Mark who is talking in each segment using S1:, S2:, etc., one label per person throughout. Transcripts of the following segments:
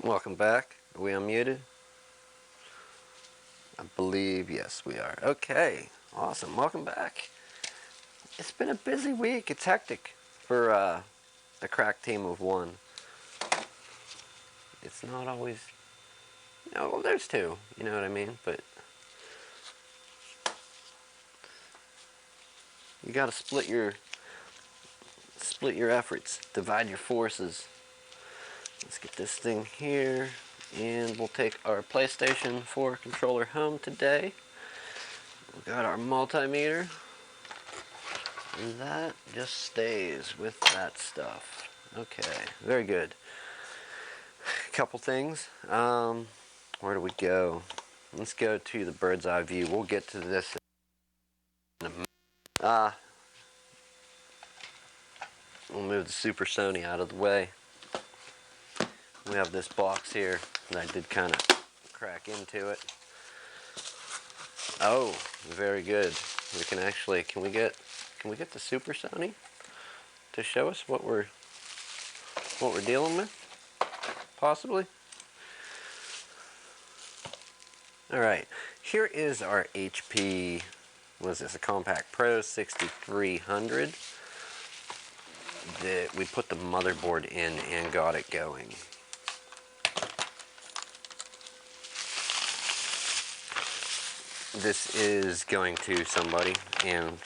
S1: Welcome back. Are we unmuted? I believe yes we are. Okay, awesome. Welcome back. It's been a busy week. It's hectic for a crack team of one. It's not always. No, well, there's two. You know what I mean? But you got to split your efforts, divide your forces. Let's get this thing here, and we'll take our PlayStation 4 controller home today. We got our multimeter, and that just stays with that stuff. Okay, very good. Couple things. Where do we go? Let's go to the bird's eye view. We'll get to this in a minute. We'll move the Super Sony out of the way. We have this box here that I did kind of crack into it. Oh, very good. We can actually, can we get the Super Sony to show us what we're dealing with? Possibly. All right, here is our HP, what is this, a Compact Pro 6300 that we put the motherboard in and got it going. This is going to somebody, and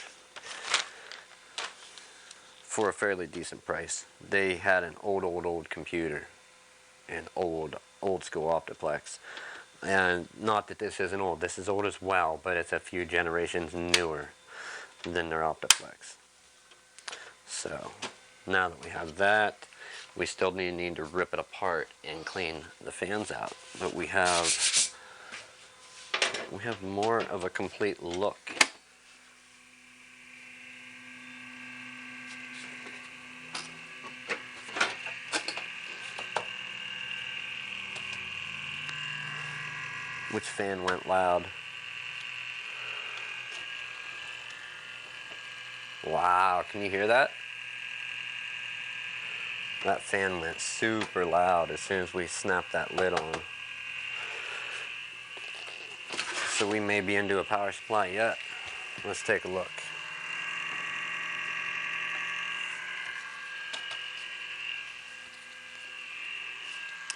S1: for a fairly decent price. They had an old computer, an old school Optiplex. And not that this isn't old, this is old as well, but it's a few generations newer than their Optiplex. So, now that we have that, we still need to rip it apart and clean the fans out. But we have more of a complete look. Which fan went loud? Wow, can you hear that? That fan went super loud as soon as we snapped that lid on. So we may be into a power supply yet. Let's take a look.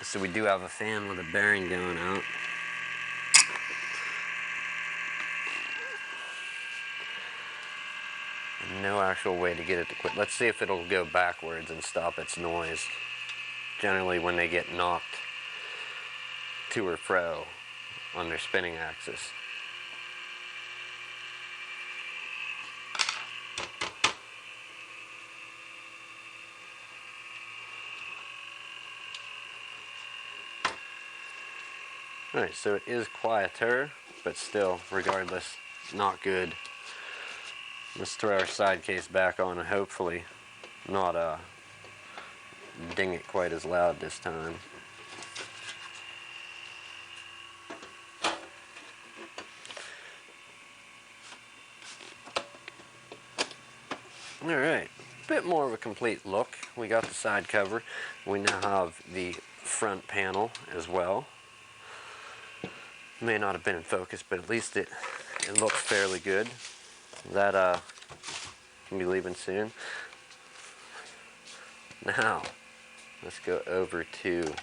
S1: So we do have a fan with a bearing going out. No actual way to get it to quit. Let's see if it'll go backwards and stop its noise. Generally when they get knocked to or fro on their spinning axis. Alright, so it is quieter, but still, regardless, not good. Let's throw our side case back on and hopefully not ding it quite as loud this time. Alright, a bit more of a complete look. We got the side cover. We now have the front panel as well. May not have been in focus, but at least it looks fairly good. That can be leaving soon. Now, let's go over to,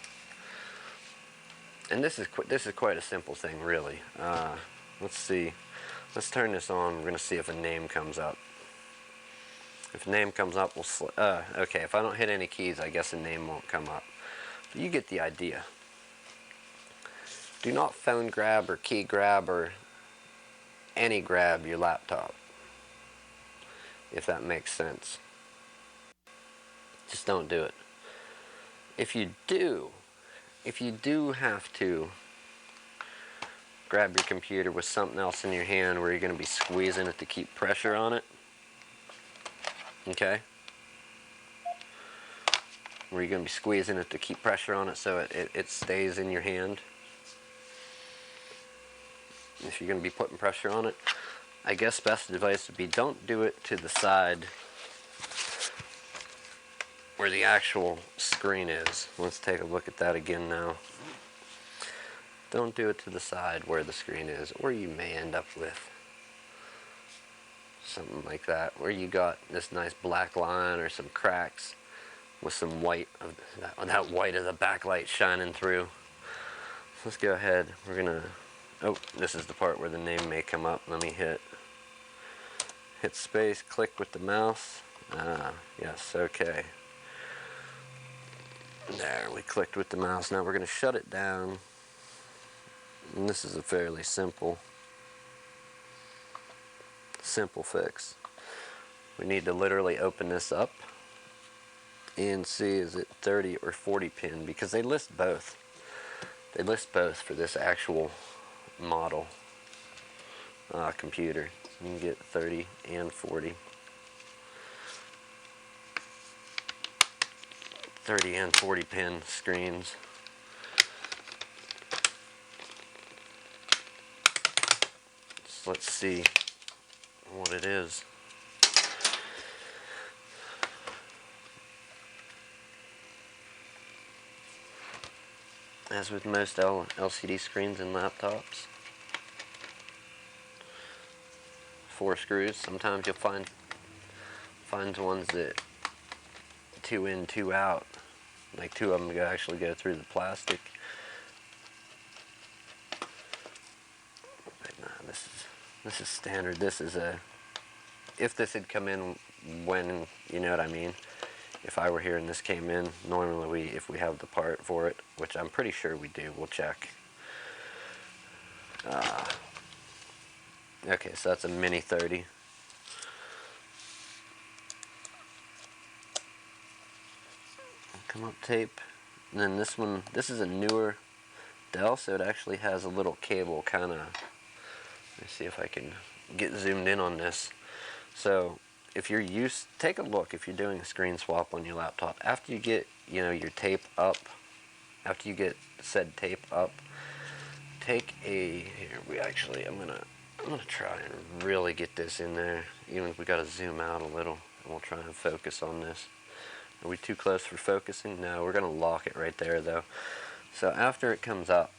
S1: and this is quite a simple thing, really. Let's see. Let's turn this on. We're gonna see if a name comes up. If a name comes up, we'll okay. If I don't hit any keys, I guess a name won't come up. But you get the idea. Do not phone grab or key grab or any grab your laptop, if that makes sense. Just don't do it. If you do, if you do have to grab your computer with something else in your hand where you're going to be squeezing it to keep pressure on it, okay? Where you're going to be squeezing it to keep pressure on it so it stays in your hand. If you're going to be putting pressure on it, I guess best advice would be don't do it to the side where the actual screen is. Let's take a look at that again now. Don't do it to the side where the screen is, or you may end up with something like that, where you got this nice black line or some cracks with some white, that white of the backlight shining through. Let's go ahead. We're gonna, oh, this is the part where the name may come up. Let me hit space, click with the mouse. Yes, okay. There, we clicked with the mouse. Now we're gonna shut it down. And this is a fairly simple fix. We need to literally open this up and see is it 30 or 40 pin, because they list both. They list both for this actual model computer. You can get 30 and 40. 30 and 40 pin screens. So let's see what it is. As with most LCD screens and laptops, 4 screws. Sometimes you'll find ones that 2 in, 2 out. Like 2 of them actually go through the plastic. But no, this is standard. This is if this had come in when, you know what I mean. If I were here and this came in, normally if we have the part for it, which I'm pretty sure we do, we'll check. Okay, so that's a mini 30. Come up tape. And then this one, this is a newer Dell, so it actually has a little cable kind of, let me see if I can get zoomed in on this. So if you're take a look if you're doing a screen swap on your laptop. After you get, you know, your tape up, after you get said tape up, take a, here, I'm gonna try and really get this in there, even if we gotta zoom out a little, and we'll try and focus on this. Are we too close for focusing? No, we're gonna lock it right there though. So after it comes up,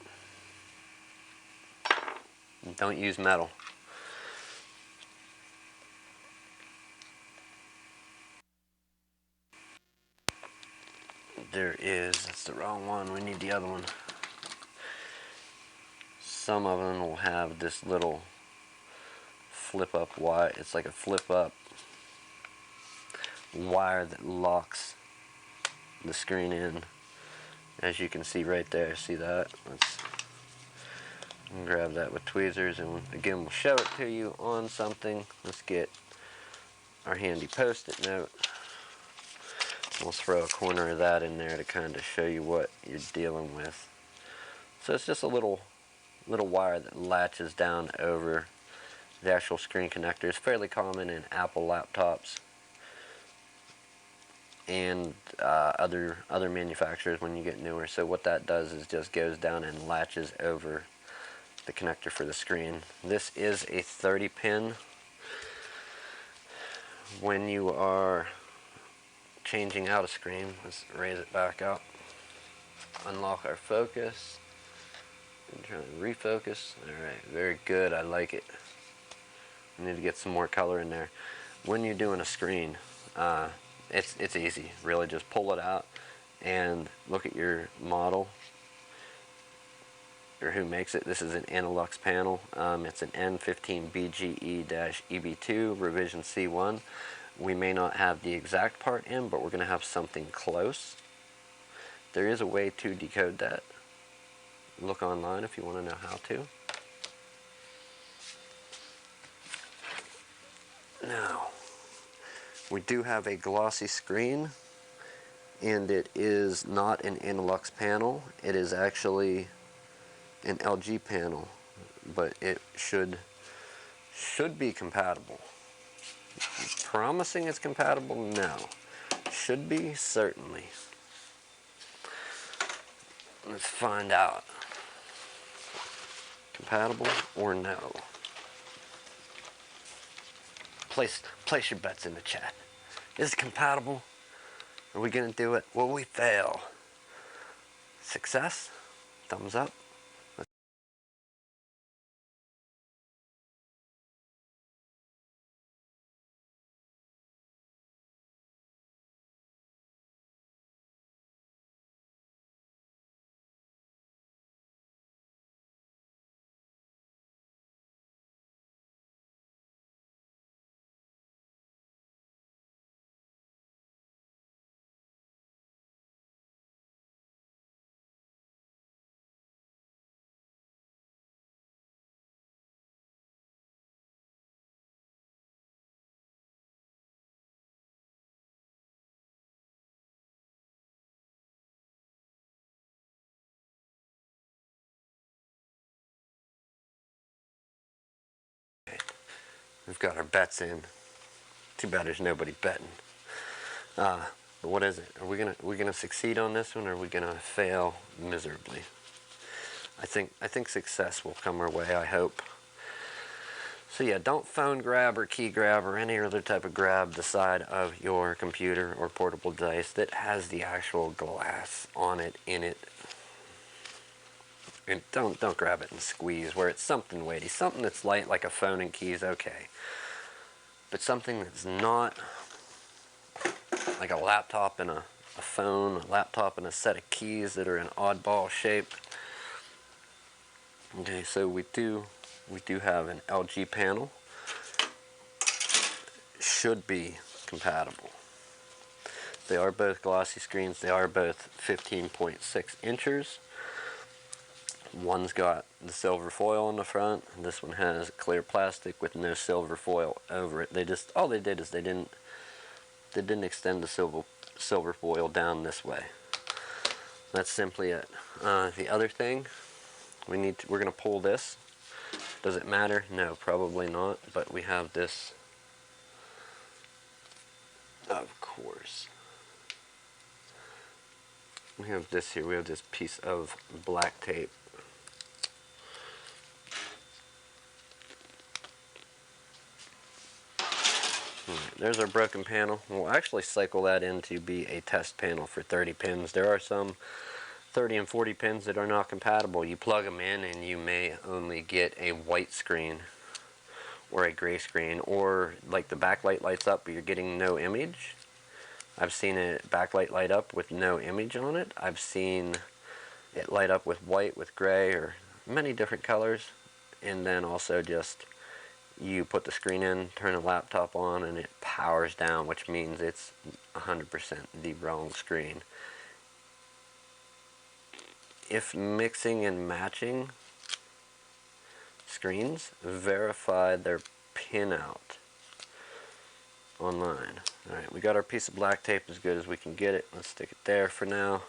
S1: don't use metal. That's the wrong one, we need the other one. Some of them will have this little flip up wire. It's like a flip up wire that locks the screen in, as you can see right there. See that? Let's grab that with tweezers, and again we'll show it to you on something. Let's get our handy post-it note. We'll throw a corner of that in there to kind of show you what you're dealing with. So it's just a little wire that latches down over the actual screen connector. It's fairly common in Apple laptops and other manufacturers when you get newer. So what that does is just goes down and latches over the connector for the screen. This is a 30 pin. When you are changing out a screen, let's raise it back up, unlock our focus, and try to refocus. Alright, very good, I like it. I need to get some more color in there. When you're doing a screen, it's easy, really. Just pull it out and look at your model or who makes it. This is an Anilux panel. It's an N15BGE-EB2 revision C1. We may not have the exact part in, but we're going to have something close. There is a way to decode that. Look online if you want to know how to. Now, we do have a glossy screen, and it is not an Innolux panel. It is actually an LG panel, but it should be compatible. Promising it's compatible? No. Should be? Certainly. Let's find out. Compatible or no? Place your bets in the chat. Is it compatible? Are we gonna do it? Will we fail? Success? Thumbs up. We've got our bets in. Too bad there's nobody betting. But what is it? Are we gonna succeed on this one, or are we gonna fail miserably? I think success will come our way. I hope. So yeah, don't phone grab or key grab or any other type of grab the side of your computer or portable device that has the actual glass on it, in it. And don't grab it and squeeze where it's something weighty. Something that's light like a phone and keys, okay. But something that's not like a laptop and a phone, a laptop and a set of keys that are an oddball shape. Okay, so we do have an LG panel. Should be compatible. They are both glossy screens. They are both 15.6 inches. One's got the silver foil on the front, and this one has clear plastic with no silver foil over it. All they did is they didn't extend the silver foil down this way. That's simply it. The other thing, we're gonna pull this. Does it matter? No, probably not. But we have this, of course. We have this here. We have this piece of black tape. There's our broken panel. We'll actually cycle that in to be a test panel for 30 pins. There are some 30 and 40 pins that are not compatible. You plug them in and you may only get a white screen or a gray screen, or like the backlight lights up but you're getting no image. I've seen it backlight light up with no image on it. I've seen it light up with white, with gray, or many different colors. And then also just you put the screen in, turn the laptop on, and it powers down, which means it's 100% the wrong screen. If mixing and matching screens, verify their pinout online. Alright, we got our piece of black tape as good as we can get it. Let's stick it there for now.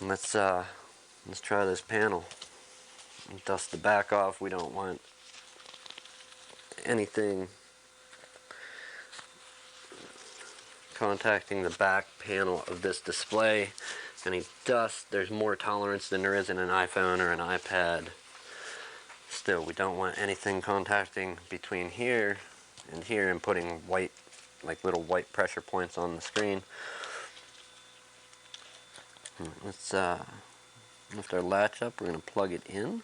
S1: Let's try this panel. Dust the back off. We don't want anything contacting the back panel of this display. Any dust, there's more tolerance than there is in an iPhone or an iPad. Still, we don't want anything contacting between here and here and putting white, like little white pressure points on the screen. Let's lift our latch up. We're going to plug it in.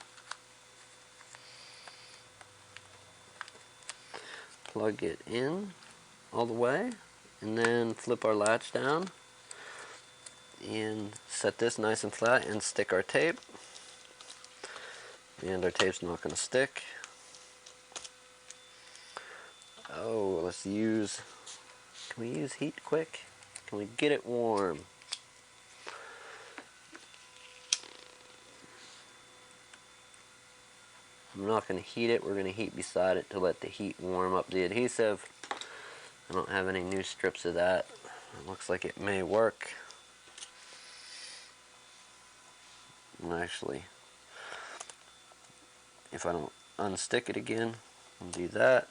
S1: Plug it in all the way, and then flip our latch down and set this nice and flat and stick our tape. And our tape's not going to stick. Oh, let's use, can we use heat quick? Can we get it warm? I'm not going to heat it. We're going to heat beside it to let the heat warm up the adhesive. I don't have any new strips of that. It looks like it may work. And actually, if I don't unstick it again, I'll do that.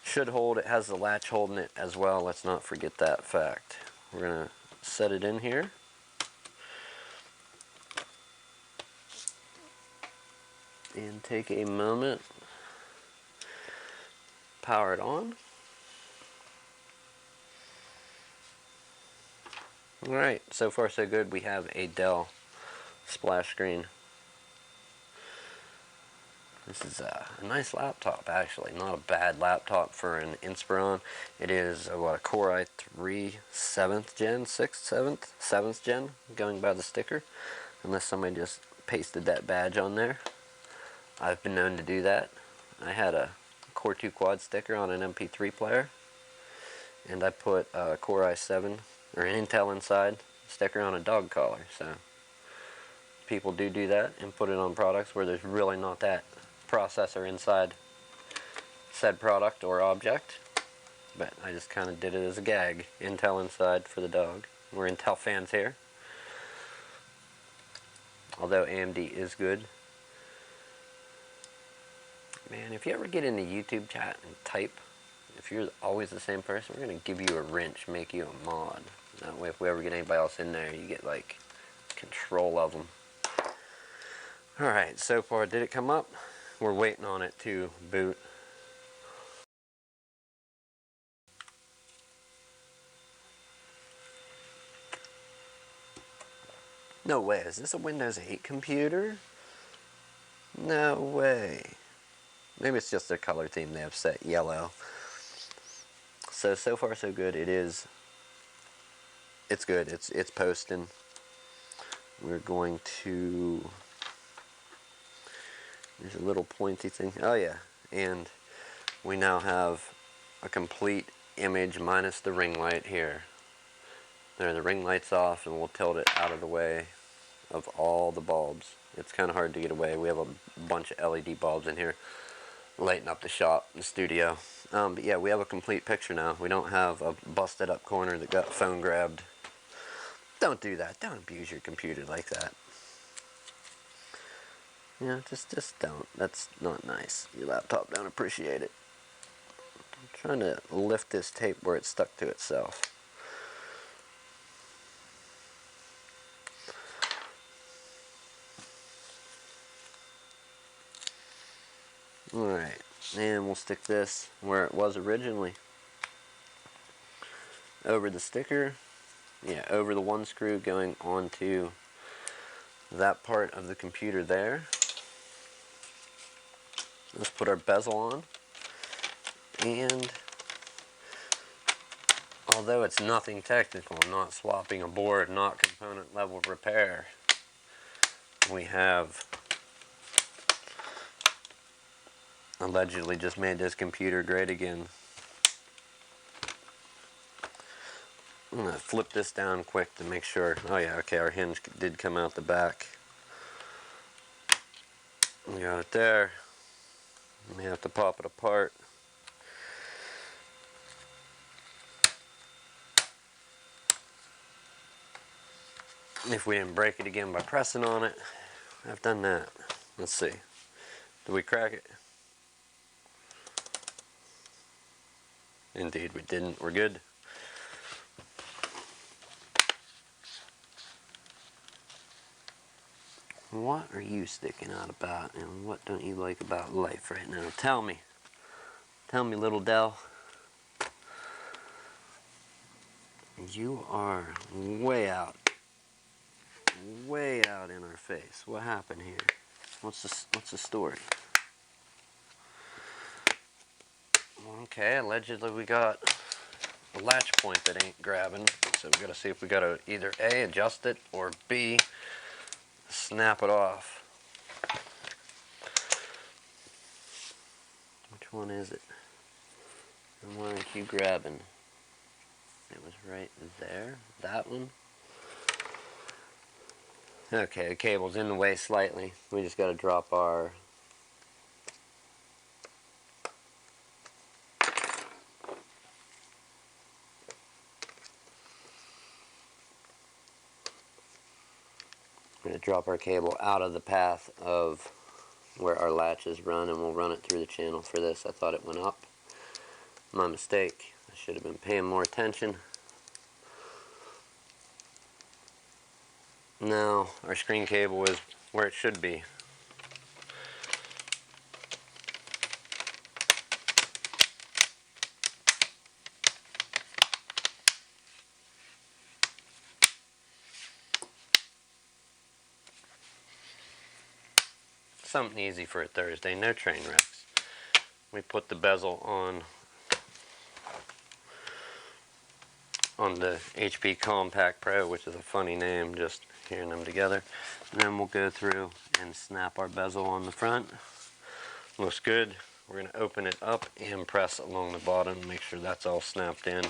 S1: Should hold. It has the latch holding it as well. Let's not forget that fact. We're going to set it in here. And take a moment. Power it on. Alright, so far so good. We have a Dell splash screen. This is a nice laptop, actually. Not a bad laptop for an Inspiron. It is what, a Core i3 7th gen, 6th, 7th gen, going by the sticker. Unless somebody just pasted that badge on there. I've been known to do that. I had a Core 2 quad sticker on an MP3 player. And I put a Core i7 or an Intel inside sticker on a dog collar. So people do that and put it on products where there's really not that processor inside said product or object. But I just kind of did it as a gag. Intel inside for the dog. We're Intel fans here. Although AMD is good. Man, if you ever get into YouTube chat and type, if you're always the same person, we're going to give you a wrench, make you a mod. That way if we ever get anybody else in there, you get like control of them. Alright, so far did it come up? We're waiting on it to boot. No way, is this a Windows 8 computer? No way. Maybe it's just their color theme, they have set yellow. So far so good. It's good. It's posting. We're going to, there's a little pointy thing. Oh yeah, and we now have a complete image minus the ring light here. There, the ring light's off, and we'll tilt it out of the way of all the bulbs. It's kind of hard to get away. We have a bunch of LED bulbs in here lighting up the shop, the studio. But yeah, we have a complete picture now. We don't have a busted up corner that got phone grabbed. Don't do that. Don't abuse your computer like that. Yeah, just don't. That's not nice. Your laptop don't appreciate it. I'm trying to lift this tape where it's stuck to itself. Alright, and we'll stick this where it was originally. Over the sticker. Yeah, over the one screw going onto that part of the computer there. Let's put our bezel on. And although it's nothing technical, not swapping a board, not component level repair, we have allegedly just made this computer great again. I'm going to flip this down quick to make sure. Oh yeah, okay, our hinge did come out the back. We got it there. We have to pop it apart. If we didn't break it again by pressing on it, I've done that. Let's see. Did we crack it? Indeed we didn't. We're good. What are you sticking out about, and what don't you like about life right now? Tell me. Tell me, little Dell. You are way out in our face. What happened here? What's the story? Okay, allegedly we got a latch point that ain't grabbing, so we gotta see if we gotta either A, adjust it, or B, snap it off. Which one is it? And why aren't you grabbing? It was right there. That one? Okay, the cable's in the way slightly. We just gotta drop our We're going to drop our cable out of the path of where our latches run, and we'll run it through the channel for this. I thought it went up. My mistake. I should have been paying more attention. Now our screen cable is where it should be. Something easy for a Thursday, no train wrecks. We put the bezel on the HP Compact Pro, which is a funny name, just hearing them together. And then we'll go through and snap our bezel on the front. Looks good. We're going to open it up and press along the bottom, make sure that's all snapped in.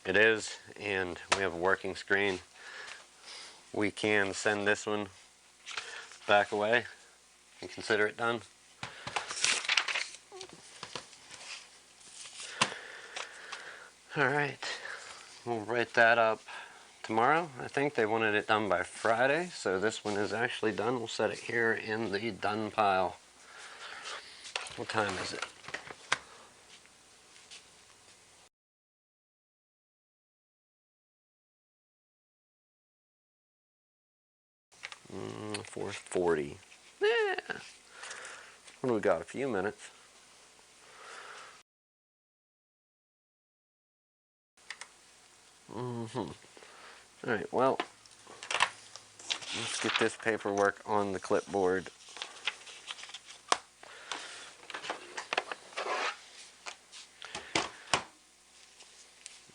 S1: It is, and we have a working screen. We can send this one back away and consider it done. Alright, we'll write that up tomorrow. I think they wanted it done by Friday, so this one is actually done. We'll set it here in the done pile. What time is it? 4:40. Yeah. What do we got? A few minutes. Alright, well, let's get this paperwork on the clipboard.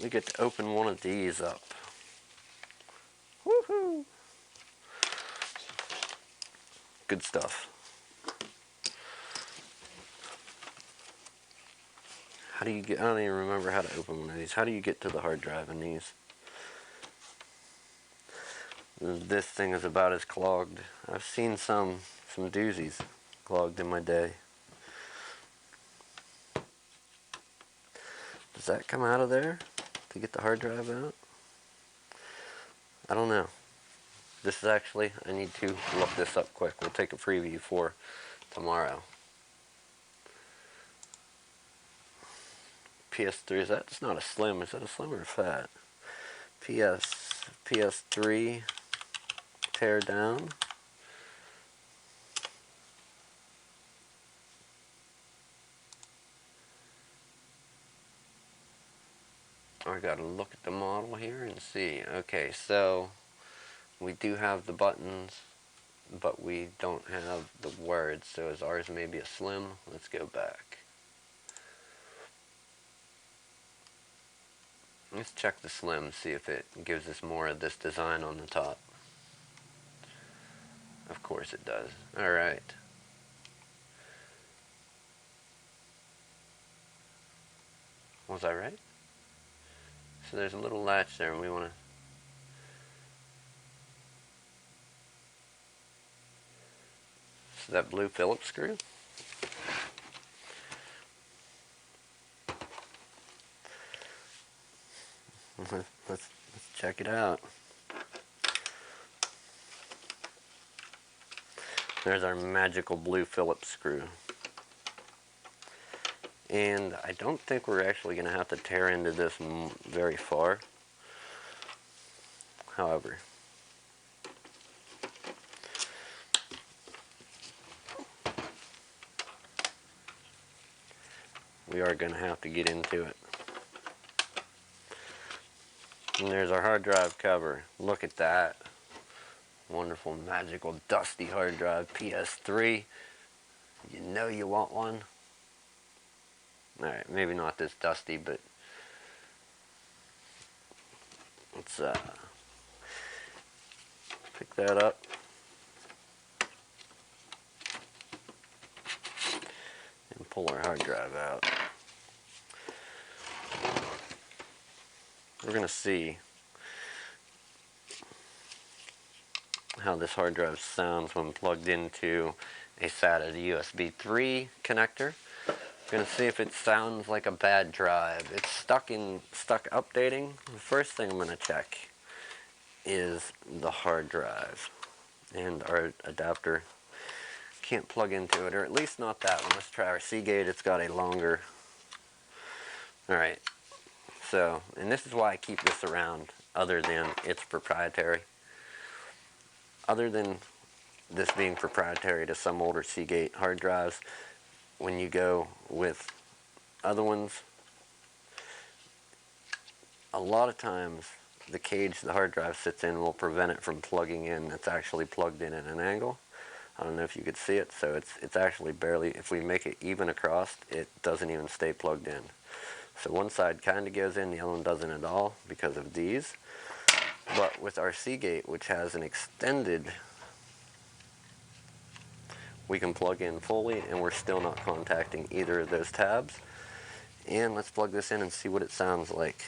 S1: We get to open one of these up. Woohoo! Good stuff. How do you get, I don't even remember how to open one of these. How do you get to the hard drive in these? This thing is about as clogged. I've seen some doozies clogged in my day. Does that come out of there to get the hard drive out? I don't know. This is actually, I need to look this up quick. We'll take a preview for tomorrow. PS3, that's not a slim. Is that a slim or a fat? PS3 tear down. I gotta look at the model here and see. Okay, so we do have the buttons, but we don't have the words. So is ours maybe a slim? Let's go back. Let's check the slim, see if it gives us more of this design on the top. Of course it does. Alright. Was I right? So there's a little latch there, and we want to... So that blue Phillips screw? Let's check it out. There's our magical blue Phillips screw. And I don't think we're actually going to have to tear into this very far. However, we are going to have to get into it. And there's our hard drive cover. Look at that. Wonderful, magical, dusty hard drive. PS3. You know you want one. Alright, maybe not this dusty, but let's pick that up. And pull our hard drive out. We're going to see how this hard drive sounds when plugged into a SATA USB 3 connector. We're going to see if it sounds like a bad drive. It's stuck updating. The first thing I'm going to check is the hard drive. and our adapter can't plug into it, or at least not that one. Let's try our Seagate. It's got a longer. Alright, so, and this is why I keep this around, other than it's proprietary. Other than this being proprietary to some older Seagate hard drives, when you go with other ones, a lot of times the cage the hard drive sits in will prevent it from plugging in. It's actually plugged in at an angle. I don't know if you could see it, so it's actually barely, if we make it even across, it doesn't even stay plugged in. So one side kind of goes in, the other one doesn't at all because of these. But with our Seagate, which has an extended, we can plug in fully and we're still not contacting either of those tabs. And let's plug this in and see what it sounds like.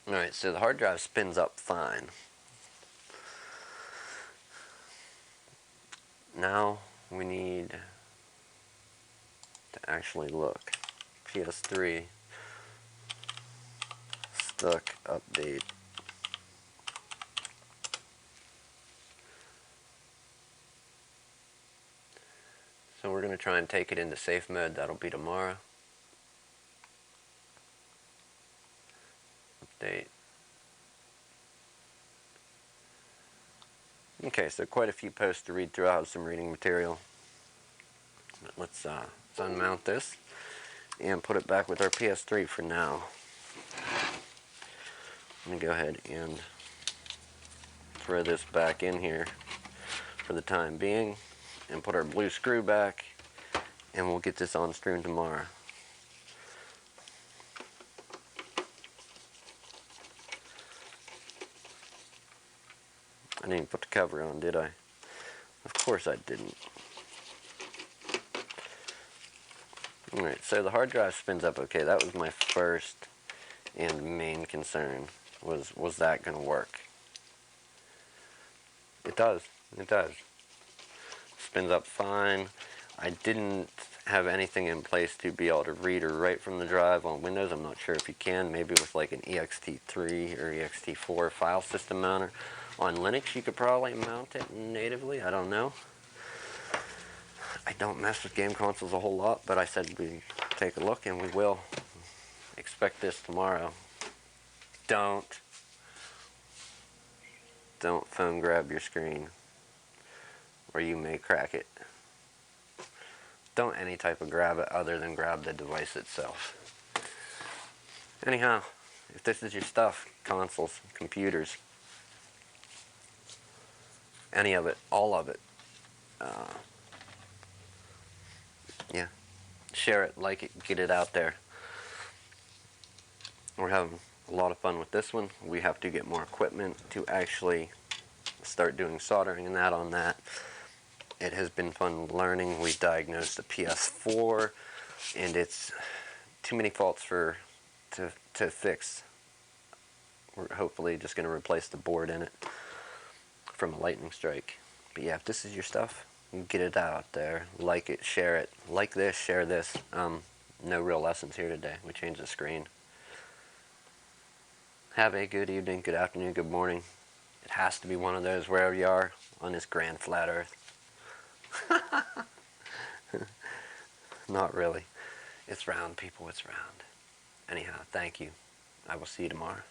S1: Alright, so the hard drive spins up fine. Now we need to actually look. PS3 stuck update. So we're going to try and take it into safe mode. That'll be tomorrow. Update. Okay, so quite a few posts to read through. I have some reading material. But let's unmount this and put it back with our PS3 for now. Let me go ahead and throw this back in here for the time being and put our blue screw back, and we'll get this on stream tomorrow. I didn't even put the cover on, did I? Of course I didn't. Alright, so the hard drive spins up okay. That was my first and main concern. Was that going to work? It does. It does. Spins up fine. I didn't have anything in place to be able to read or write from the drive on Windows. I'm not sure if you can. Maybe with like an ext3 or ext4 file system mounter. On Linux, you could probably mount it natively. I don't know. I don't mess with game consoles a whole lot, but I said we'd take a look, and we will. Expect this tomorrow. Don't phone grab your screen, or you may crack it. Don't any type of grab it other than grab the device itself. Anyhow, if this is your stuff, consoles, computers, any of it, all of it, yeah, share it, like it, get it out there. We're having a lot of fun with this one. We have to get more equipment to actually start doing soldering and that on that. It has been fun learning. We diagnosed the PS4, and it's too many faults to fix. We're hopefully just going to replace the board in it from a lightning strike. But yeah, if this is your stuff, get it out there. Like it, share it. Like this, share this. No real lessons here today. We changed the screen. Have a good evening, good afternoon, good morning. It has to be one of those wherever you are on this grand flat earth. Not really. It's round, people, it's round. Anyhow, thank you. I will see you tomorrow.